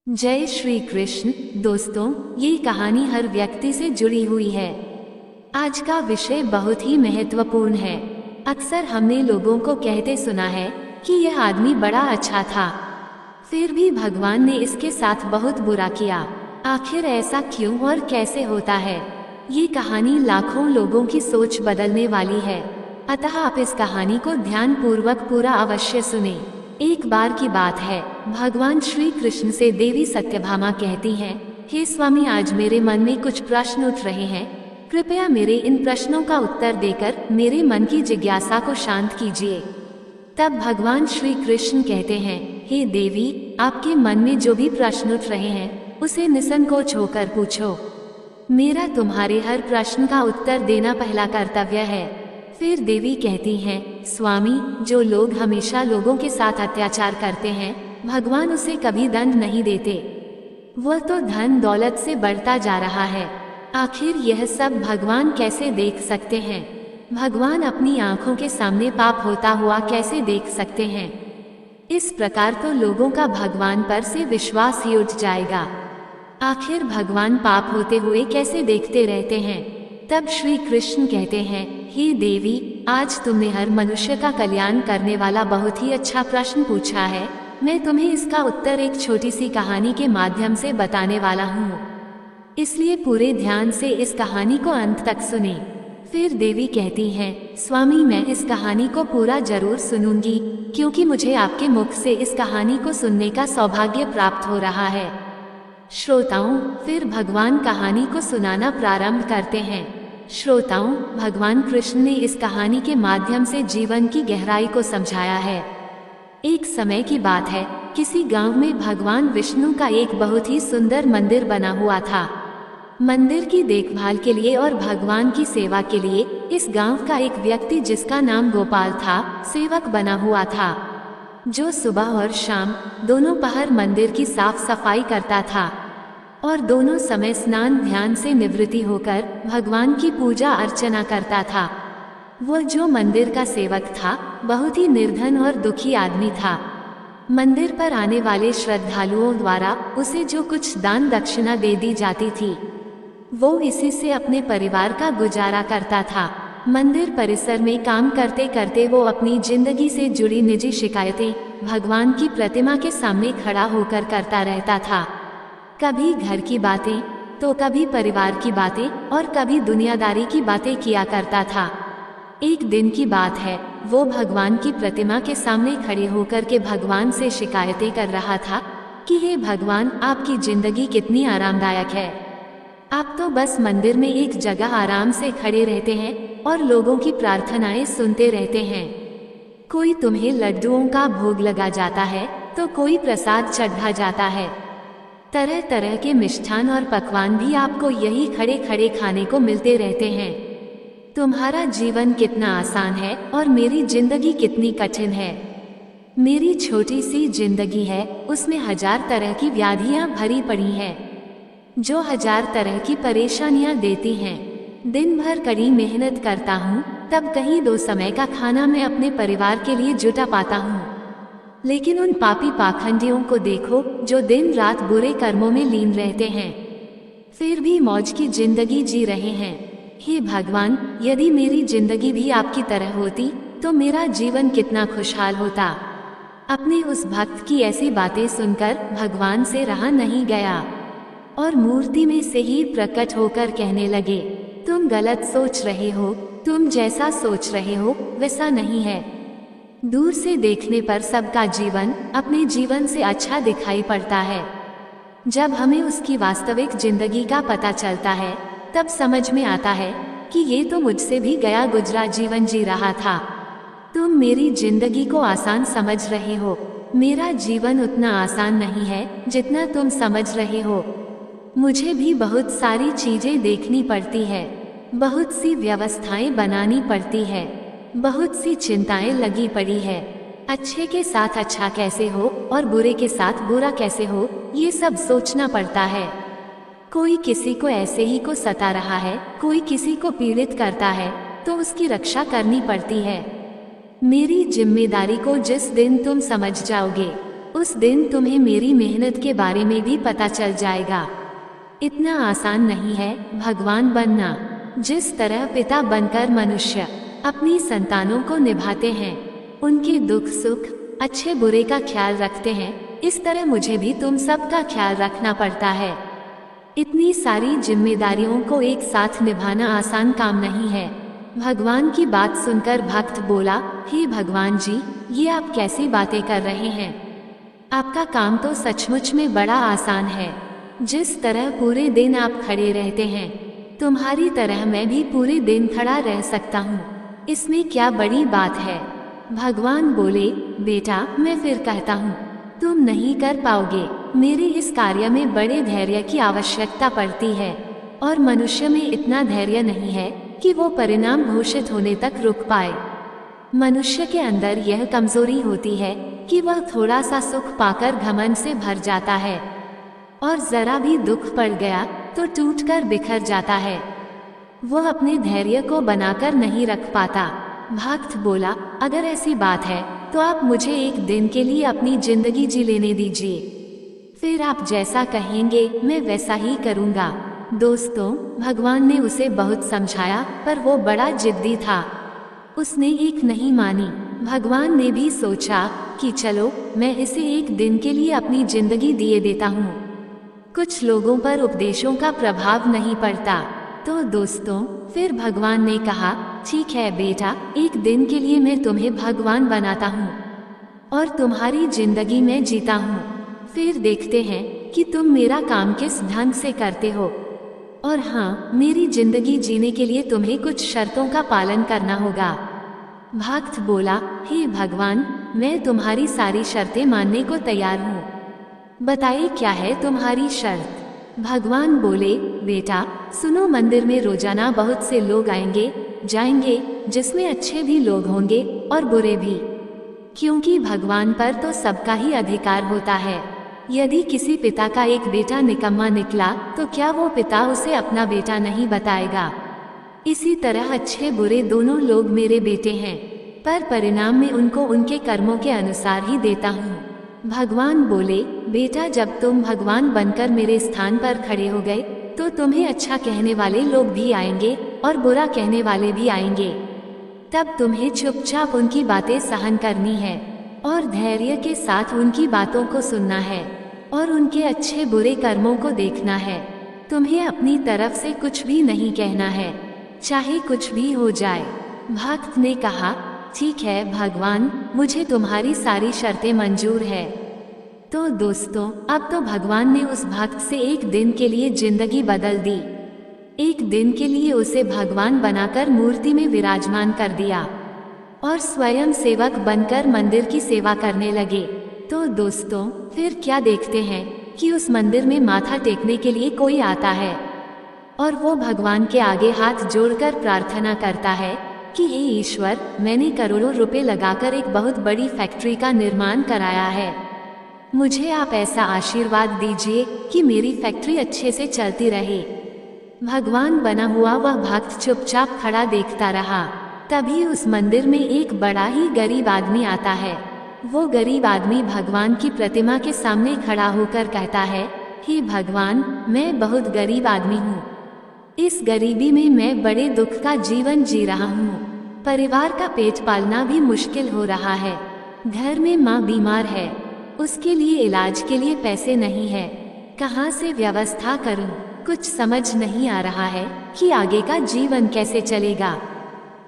जय श्री कृष्ण। दोस्तों, ये कहानी हर व्यक्ति से जुड़ी हुई है। आज का विषय बहुत ही महत्वपूर्ण है। अक्सर हमने लोगों को कहते सुना है कि यह आदमी बड़ा अच्छा था, फिर भी भगवान ने इसके साथ बहुत बुरा किया। आखिर ऐसा क्यों और कैसे होता है? ये कहानी लाखों लोगों की सोच बदलने वाली है, अतः आप इस कहानी को ध्यान पूर्वक पूरा अवश्य सुने। एक बार की बात है, भगवान श्री कृष्ण से देवी सत्यभामा कहती हैं, हे स्वामी, आज मेरे मन में कुछ प्रश्न उठ रहे हैं, कृपया मेरे इन प्रश्नों का उत्तर देकर मेरे मन की जिज्ञासा को शांत कीजिए। तब भगवान श्री कृष्ण कहते हैं, हे देवी, आपके मन में जो भी प्रश्न उठ रहे हैं उसे निसंकोच होकर पूछो। मेरा तुम्हारे हर प्रश्न का उत्तर देना पहला कर्तव्य है। फिर देवी कहती हैं, स्वामी, जो लोग हमेशा लोगों के साथ अत्याचार करते हैं, भगवान उसे कभी दंड नहीं देते। वह तो धन दौलत से बढ़ता जा रहा है। आखिर यह सब भगवान कैसे देख सकते हैं? भगवान अपनी आंखों के सामने पाप होता हुआ कैसे देख सकते हैं? इस प्रकार तो लोगों का भगवान पर से विश्वास ही उठ जाएगा। आखिर भगवान पाप होते हुए कैसे देखते रहते हैं? तब श्री कृष्ण कहते हैं, हे देवी, आज तुमने हर मनुष्य का कल्याण करने वाला बहुत ही अच्छा प्रश्न पूछा है। मैं तुम्हें इसका उत्तर एक छोटी सी कहानी के माध्यम से बताने वाला हूँ, इसलिए पूरे ध्यान से इस कहानी को अंत तक सुने। फिर देवी कहती हैं, स्वामी, मैं इस कहानी को पूरा जरूर सुनूंगी, क्योंकि मुझे आपके मुख से इस कहानी को सुनने का सौभाग्य प्राप्त हो रहा है। श्रोताओं, फिर भगवान कहानी को सुनाना प्रारंभ करते हैं। श्रोताओं, भगवान कृष्ण ने इस कहानी के माध्यम से जीवन की गहराई को समझाया है। एक समय की बात है, किसी गांव में भगवान विष्णु का एक बहुत ही सुंदर मंदिर बना हुआ था। मंदिर की देखभाल के लिए और भगवान की सेवा के लिए इस गांव का एक व्यक्ति, जिसका नाम गोपाल था, सेवक बना हुआ था, जो सुबह और शाम दोनों पहर मंदिर की साफ सफाई करता था और दोनों समय स्नान ध्यान से निवृत्ति होकर भगवान की पूजा अर्चना करता था। वह जो मंदिर का सेवक था, बहुत ही निर्धन और दुखी आदमी था। मंदिर पर आने वाले श्रद्धालुओं द्वारा उसे जो कुछ दान दक्षिणा दे दी जाती थी, वो इसी से अपने परिवार का गुजारा करता था। मंदिर परिसर में काम करते करते वो अपनी जिंदगी से जुड़ी निजी शिकायतें भगवान की प्रतिमा के सामने खड़ा होकर करता रहता था। कभी घर की बातें, तो कभी परिवार की बातें और कभी दुनियादारी की बातें किया करता था। एक दिन की बात है, वो भगवान की प्रतिमा के सामने खड़े होकर के भगवान से शिकायतें कर रहा था कि हे भगवान, आपकी जिंदगी कितनी आरामदायक है। आप तो बस मंदिर में एक जगह आराम से खड़े रहते हैं और लोगों की प्रार्थनाएं सुनते रहते हैं। कोई तुम्हें लड्डुओं का भोग लगा जाता है तो कोई प्रसाद चढ़ा जाता है। तरह तरह के मिष्ठान और पकवान भी आपको यही खड़े खड़े खाने को मिलते रहते हैं। तुम्हारा जीवन कितना आसान है और मेरी जिंदगी कितनी कठिन है। मेरी छोटी सी जिंदगी है, उसमें हजार तरह की व्याधियां भरी पड़ी हैं, जो हजार तरह की परेशानियां देती हैं। दिन भर कड़ी मेहनत करता हूँ, तब कहीं दो समय का खाना मैं अपने परिवार के लिए जुटा पाता हूँ। लेकिन उन पापी पाखंडियों को देखो, जो दिन रात बुरे कर्मों में लीन रहते हैं, फिर भी मौज की जिंदगी जी रहे हैं। हे भगवान, यदि मेरी जिंदगी भी आपकी तरह होती तो मेरा जीवन कितना खुशहाल होता। अपने उस भक्त की ऐसी बातें सुनकर भगवान से रहा नहीं गया और मूर्ति में से ही प्रकट होकर कहने लगे, तुम गलत सोच रहे हो, तुम जैसा सोच रहे हो वैसा नहीं है। दूर से देखने पर सबका जीवन अपने जीवन से अच्छा दिखाई पड़ता है। जब हमें उसकी वास्तविक जिंदगी का पता चलता है, तब समझ में आता है कि ये तो मुझसे भी गया गुजरा जीवन जी रहा था। तुम मेरी जिंदगी को आसान समझ रहे हो, मेरा जीवन उतना आसान नहीं है जितना तुम समझ रहे हो। मुझे भी बहुत सारी चीजें देखनी पड़ती है, बहुत सी व्यवस्थाएं बनानी पड़ती है, बहुत सी चिंताएं लगी पड़ी है। अच्छे के साथ अच्छा कैसे हो और बुरे के साथ बुरा कैसे हो, ये सब सोचना पड़ता है। कोई किसी को ऐसे ही को सता रहा है, कोई किसी को पीड़ित करता है, तो उसकी रक्षा करनी पड़ती है। मेरी जिम्मेदारी को जिस दिन तुम समझ जाओगे, उस दिन तुम्हें मेरी मेहनत के बारे में भी पता चल जाएगा। इतना आसान नहीं है भगवान बनना। जिस तरह पिता बनकर मनुष्य अपनी संतानों को निभाते हैं, उनके दुख सुख अच्छे बुरे का ख्याल रखते हैं, इस तरह मुझे भी तुम सबका ख्याल रखना पड़ता है। इतनी सारी जिम्मेदारियों को एक साथ निभाना आसान काम नहीं है। भगवान की बात सुनकर भक्त बोला, हे भगवान जी, ये आप कैसी बातें कर रहे हैं? आपका काम तो सचमुच में बड़ा आसान है। जिस तरह पूरे दिन आप खड़े रहते हैं, तुम्हारी तरह मैं भी पूरे दिन खड़ा रह सकता हूँ। इसमें क्या बड़ी बात है? भगवान बोले, बेटा मैं फिर कहता हूँ, तुम नहीं कर पाओगे। मेरे इस कार्य में बड़े धैर्य की आवश्यकता पड़ती है, और मनुष्य में इतना धैर्य नहीं है कि वो परिणाम घोषित होने तक रुक पाए। मनुष्य के अंदर यह कमजोरी होती है कि वह थोड़ा सा सुख पाकर घमंड से भर जाता है, और जरा भी दुख पड़ गया तो टूटकर बिखर जाता है। वह अपने धैर्य को बनाकर नहीं रख पाता। भक्त बोला, अगर ऐसी बात है तो आप मुझे एक दिन के लिए अपनी जिंदगी जी लेने दीजिए, फिर आप जैसा कहेंगे मैं वैसा ही करूँगा। दोस्तों, भगवान ने उसे बहुत समझाया, पर वो बड़ा जिद्दी था। उसने एक नहीं मानी। भगवान ने भी सोचा कि चलो मैं इसे एक दिन के लिए अपनी जिंदगी दिए देता हूँ। कुछ लोगों पर उपदेशों का प्रभाव नहीं पड़ता। तो दोस्तों, फिर भगवान ने कहा, ठीक है बेटा, एक दिन के लिए मैं तुम्हें भगवान बनाता हूँ और तुम्हारी जिंदगी में जीता हूँ। फिर देखते हैं कि तुम मेरा काम किस ढंग से करते हो। और हाँ, मेरी जिंदगी जीने के लिए तुम्हें कुछ शर्तों का पालन करना होगा। भक्त बोला, हे भगवान, मैं तुम्हारी सारी शर्तें मानने को तैयार हूँ। बताइए क्या है तुम्हारी शर्त? भगवान बोले, बेटा सुनो, मंदिर में रोजाना बहुत से लोग आएंगे जाएंगे, जिसमें अच्छे भी लोग होंगे और बुरे भी, क्योंकि भगवान पर तो सबका ही अधिकार होता है। यदि किसी पिता का एक बेटा निकम्मा निकला तो क्या वो पिता उसे अपना बेटा नहीं बताएगा? इसी तरह अच्छे बुरे दोनों लोग मेरे बेटे हैं, पर परिणाम में उनको उनके कर्मों के अनुसार ही देता हूँ। भगवान बोले, बेटा जब तुम भगवान बनकर मेरे स्थान पर खड़े हो गए तो तुम्हें अच्छा कहने वाले लोग भी आएंगे और बुरा कहने वाले भी आएंगे। तब तुम्हें चुपचाप उनकी बातें सहन करनी है और धैर्य के साथ उनकी बातों को सुनना है और उनके अच्छे बुरे कर्मों को देखना है। तुम्हें अपनी तरफ से कुछ भी नहीं कहना है, चाहे कुछ भी हो जाए। भक्त ने कहा, ठीक है भगवान, मुझे तुम्हारी सारी शर्तें मंजूर है। तो दोस्तों, अब तो भगवान ने उस भक्त से एक दिन के लिए जिंदगी बदल दी। एक दिन के लिए उसे भगवान बनाकर मूर्ति में विराजमान कर दिया और स्वयं सेवक बनकर मंदिर की सेवा करने लगे। तो दोस्तों, फिर क्या देखते हैं कि उस मंदिर में माथा टेकने के लिए कोई आता है और वो भगवान के आगे हाथ जोड़कर प्रार्थना करता है कि हे ईश्वर, मैंने करोड़ों रुपए लगाकर एक बहुत बड़ी फैक्ट्री का निर्माण कराया है, मुझे आप ऐसा आशीर्वाद दीजिए कि मेरी फैक्ट्री अच्छे से चलती रहे। भगवान बना हुआ वह भक्त चुपचाप खड़ा देखता रहा। तभी उस मंदिर में एक बड़ा ही गरीब आदमी आता है। वो गरीब आदमी भगवान की प्रतिमा के सामने खड़ा होकर कहता है, हे भगवान, मैं बहुत गरीब आदमी हूँ। इस गरीबी में मैं बड़े दुख का जीवन जी रहा हूँ। परिवार का पेट पालना भी मुश्किल हो रहा है। घर में माँ बीमार है, उसके लिए इलाज के लिए पैसे नहीं है। कहाँ से व्यवस्था करूँ? कुछ समझ नहीं आ रहा है कि आगे का जीवन कैसे चलेगा।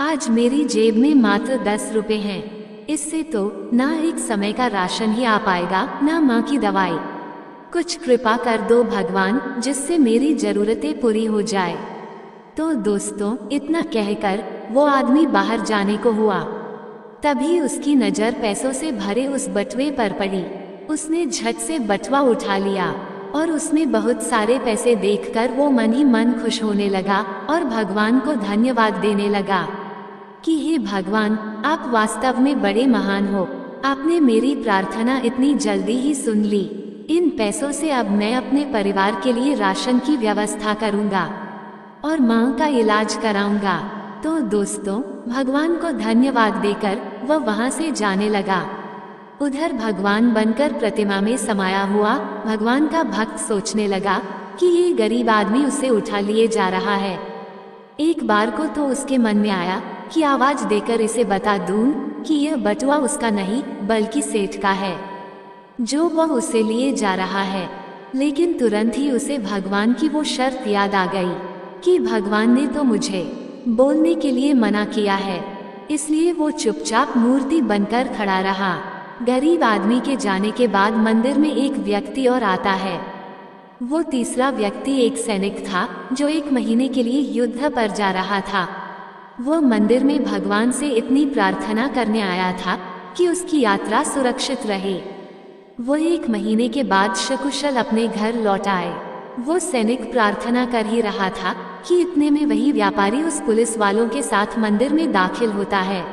आज मेरी जेब में मात्र 10 रुपए हैं। इससे तो ना एक समय का राशन ही आ पाएगा, ना माँ की दवाई। कुछ कृपा कर दो भगवान, जिससे मेरी जरूरतें पूरी हो जाए। तो दोस्तों, इतना कहकर वो आदमी बाहर जाने को हुआ। तभी उसकी नज़र पैसों से भरे उस बटुए पर पड़ी। उसने झट से बटुआ उठा लिया और उसमें बहुत सारे पैसे देखकर वो मन ही मन खुश होने लगा और भगवान को धन्यवाद देने लगा कि हे भगवान, आप वास्तव में बड़े महान हो। आपने मेरी प्रार्थना इतनी जल्दी ही सुन ली। इन पैसों से अब मैं अपने परिवार के लिए राशन की व्यवस्था करूंगा और माँ का इलाज कराऊंगा। तो दोस्तों, भगवान को धन्यवाद देकर वह वहां से जाने लगा। उधर भगवान बनकर प्रतिमा में समाया हुआ भगवान का भक्त सोचने लगा कि ये गरीब आदमी उसे उठा लिए जा रहा है। एक बार को तो उसके मन में आया कि आवाज देकर इसे बता दूं कि यह बटुआ उसका नहीं बल्कि सेठ का है, जो वह उसे लिए जा रहा है। लेकिन तुरंत ही उसे भगवान की वो शर्त याद आ गई कि भगवान ने तो मुझे बोलने के लिए मना किया है, इसलिए वो चुपचाप मूर्ति बनकर खड़ा रहा। गरीब आदमी के जाने के बाद मंदिर में एक व्यक्ति और आता है। वो तीसरा व्यक्ति एक सैनिक था जो 1 महीने के लिए युद्ध पर जा रहा था। वो मंदिर में भगवान से इतनी प्रार्थना करने आया था कि उसकी यात्रा सुरक्षित रहे। वो 1 महीने के बाद सकुशल अपने घर लौट आए। वो सैनिक प्रार्थना कर ही रहा था कि इतने में वही व्यापारी उस पुलिस वालों के साथ मंदिर में दाखिल होता है,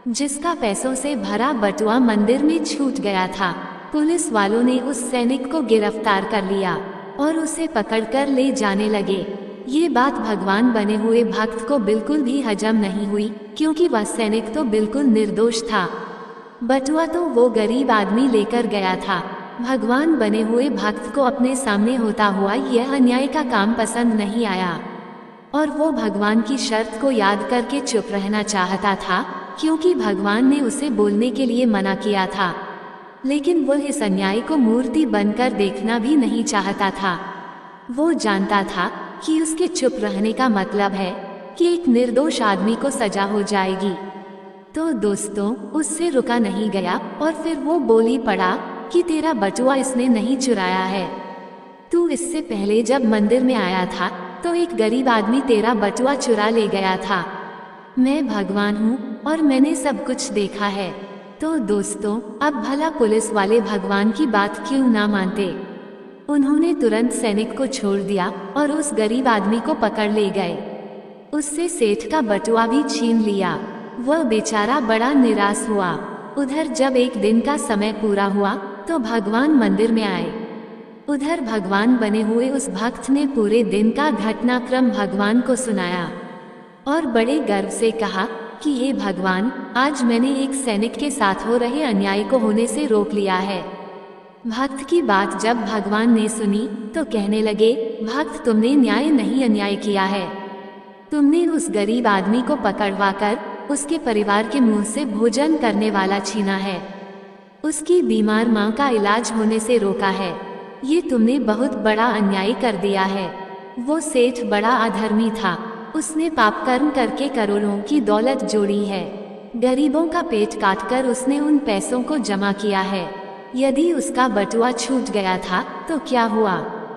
जिसका पैसों से भरा बटुआ मंदिर में छूट गया था। पुलिस वालों ने उस सैनिक को गिरफ्तार कर लिया और उसे पकड़कर ले जाने लगे। ये बात भगवान बने हुए भक्त को बिल्कुल भी हजम नहीं हुई, क्योंकि वह सैनिक तो बिल्कुल निर्दोष था। बटुआ तो वो गरीब आदमी लेकर गया था। भगवान बने हुए भक्त को अपने सामने होता हुआ यह अन्याय का काम पसंद नहीं आया और वो भगवान की शर्त को याद करके चुप रहना चाहता था, क्योंकि भगवान ने उसे बोलने के लिए मना किया था। लेकिन वह इस अन्याय को मूर्ति बनकर देखना भी नहीं चाहता था। वो जानता था कि उसके चुप रहने का मतलब है कि एक निर्दोष आदमी को सजा हो जाएगी। तो दोस्तों, उससे रुका नहीं गया और फिर वो बोल ही पड़ा कि तेरा बटुआ इसने नहीं चुराया है। तू इससे पहले जब मंदिर में आया था तो एक गरीब आदमी तेरा बटुआ चुरा ले गया था। मैं भगवान हूँ और मैंने सब कुछ देखा है। तो दोस्तों, अब भला पुलिस वाले भगवान की बात क्यों ना मानते। उन्होंने तुरंत सैनिक को छोड़ दिया और उस गरीब आदमी को पकड़ ले गए। उससे सेठ का बटुआ भी छीन लिया। वह बेचारा बड़ा निराश हुआ। उधर जब एक दिन का समय पूरा हुआ तो भगवान मंदिर में आए। उधर भगवान बने हुए उस भक्त ने पूरे दिन का घटनाक्रम भगवान को सुनाया और बड़े गर्व से कहा कि हे भगवान, आज मैंने एक सैनिक के साथ हो रहे अन्याय को होने से रोक लिया है। भक्त की बात जब भगवान ने सुनी तो कहने लगे, भक्त, तुमने न्याय नहीं अन्याय किया है। तुमने उस गरीब आदमी को पकड़वाकर उसके परिवार के मुंह से भोजन करने वाला छीना है, उसकी बीमार माँ का इलाज होने से रोका है। ये तुमने बहुत बड़ा अन्याय कर दिया है। वो सेठ बड़ा अधर्मी था। उसने पाप कर्म करके करोड़ों की दौलत जोड़ी है। गरीबों का पेट काटकर उसने उन पैसों को जमा किया है। यदि उसका बटुआ छूट गया था तो क्या हुआ,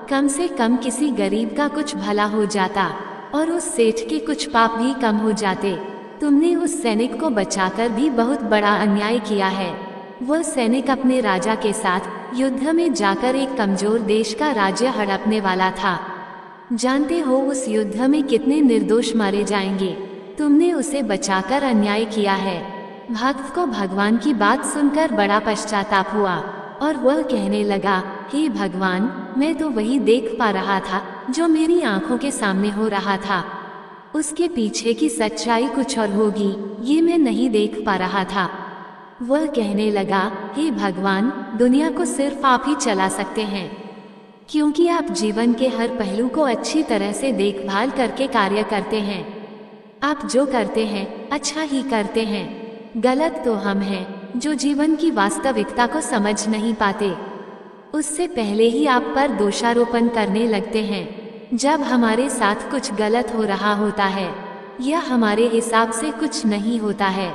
कम से कम किसी गरीब का कुछ भला हो जाता और उस सेठ के कुछ पाप भी कम हो जाते। तुमने उस सैनिक को बचाकर भी बहुत बड़ा अन्याय किया है। वह सैनिक अपने राजा के साथ युद्ध में जाकर एक कमजोर देश का राज्य हड़पने वाला था। जानते हो उस युद्ध में कितने निर्दोष मारे जाएंगे। तुमने उसे बचाकर अन्याय किया है। भक्त को भगवान की बात सुनकर बड़ा पश्चाताप हुआ और वह कहने लगा, हे भगवान, मैं तो वही देख पा रहा था जो मेरी आंखों के सामने हो रहा था। उसके पीछे की सच्चाई कुछ और होगी, ये मैं नहीं देख पा रहा था। वह कहने लगा, हे भगवान, दुनिया को सिर्फ आप ही चला सकते हैं, क्योंकि आप जीवन के हर पहलू को अच्छी तरह से देखभाल करके कार्य करते हैं। आप जो करते हैं अच्छा ही करते हैं। गलत तो हम हैं जो जीवन की वास्तविकता को समझ नहीं पाते। उससे पहले ही आप पर दोषारोपण करने लगते हैं। जब हमारे साथ कुछ गलत हो रहा होता है या हमारे हिसाब से कुछ नहीं होता है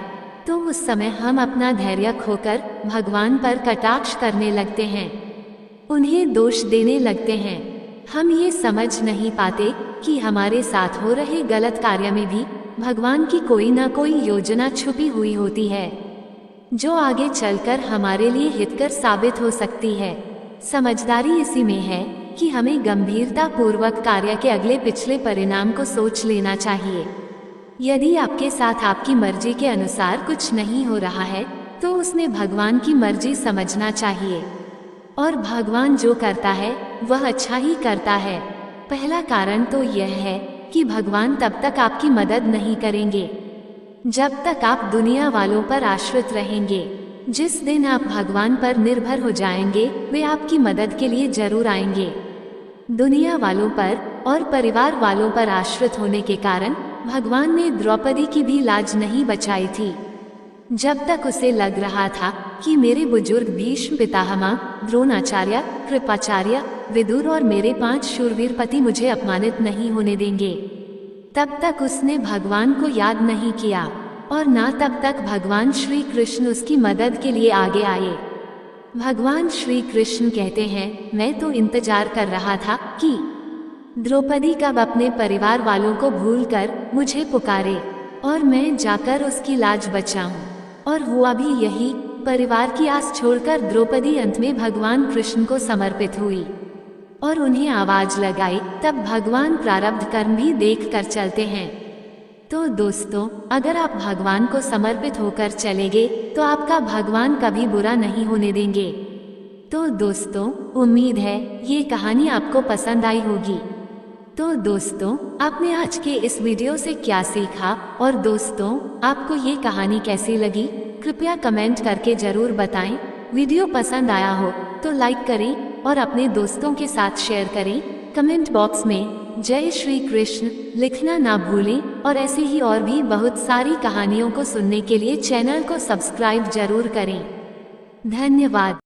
तो उस समय हम अपना धैर्य खोकर भगवान पर कटाक्ष करने लगते हैं, उन्हें दोष देने लगते हैं। हम ये समझ नहीं पाते कि हमारे साथ हो रहे गलत कार्य में भी भगवान की कोई ना कोई योजना छुपी हुई होती है, जो आगे चलकर हमारे लिए हितकर साबित हो सकती है। समझदारी इसी में है कि हमें गंभीरता पूर्वक कार्य के अगले पिछले परिणाम को सोच लेना चाहिए। यदि आपके साथ आपकी मर्जी के अनुसार कुछ नहीं हो रहा है तो उसमें भगवान की मर्जी समझना चाहिए, और भगवान जो करता है वह अच्छा ही करता है। पहला कारण तो यह है कि भगवान तब तक आपकी मदद नहीं करेंगे जब तक आप दुनिया वालों पर आश्रित रहेंगे। जिस दिन आप भगवान पर निर्भर हो जाएंगे, वे आपकी मदद के लिए जरूर आएंगे। दुनिया वालों पर और परिवार वालों पर आश्रित होने के कारण भगवान ने द्रौपदी की भी लाज नहीं बचाई थी। जब तक उसे लग रहा था कि मेरे बुजुर्ग भीष्म पितामह, द्रोणाचार्य, कृपाचार्य, विदुर और मेरे 5 शूरवीर पति मुझे अपमानित नहीं होने देंगे, तब तक उसने भगवान को याद नहीं किया, और ना तब तक भगवान श्री कृष्ण उसकी मदद के लिए आगे आए। भगवान श्री कृष्ण कहते हैं, मैं तो इंतजार कर रहा था कि द्रौपदी कब अपने परिवार वालों को भूलकर मुझे पुकारे और मैं जाकर उसकी लाज बचाऊं। और हुआ भी यही। परिवार की आस छोड़कर द्रौपदी अंत में भगवान कृष्ण को समर्पित हुई और उन्हें आवाज लगाई। तब भगवान प्रारब्ध कर्म भी देख कर चलते हैं। तो दोस्तों, अगर आप भगवान को समर्पित होकर चलेंगे तो आपका भगवान कभी बुरा नहीं होने देंगे। तो दोस्तों, उम्मीद है ये कहानी आपको पसंद आई होगी। तो दोस्तों, आपने आज के इस वीडियो से क्या सीखा, और दोस्तों आपको ये कहानी कैसी लगी, कृपया कमेंट करके जरूर बताएं। वीडियो पसंद आया हो तो लाइक करें और अपने दोस्तों के साथ शेयर करें। कमेंट बॉक्स में जय श्री कृष्ण लिखना ना भूलें, और ऐसे ही और भी बहुत सारी कहानियों को सुनने के लिए चैनल को सब्सक्राइब जरूर करें। धन्यवाद।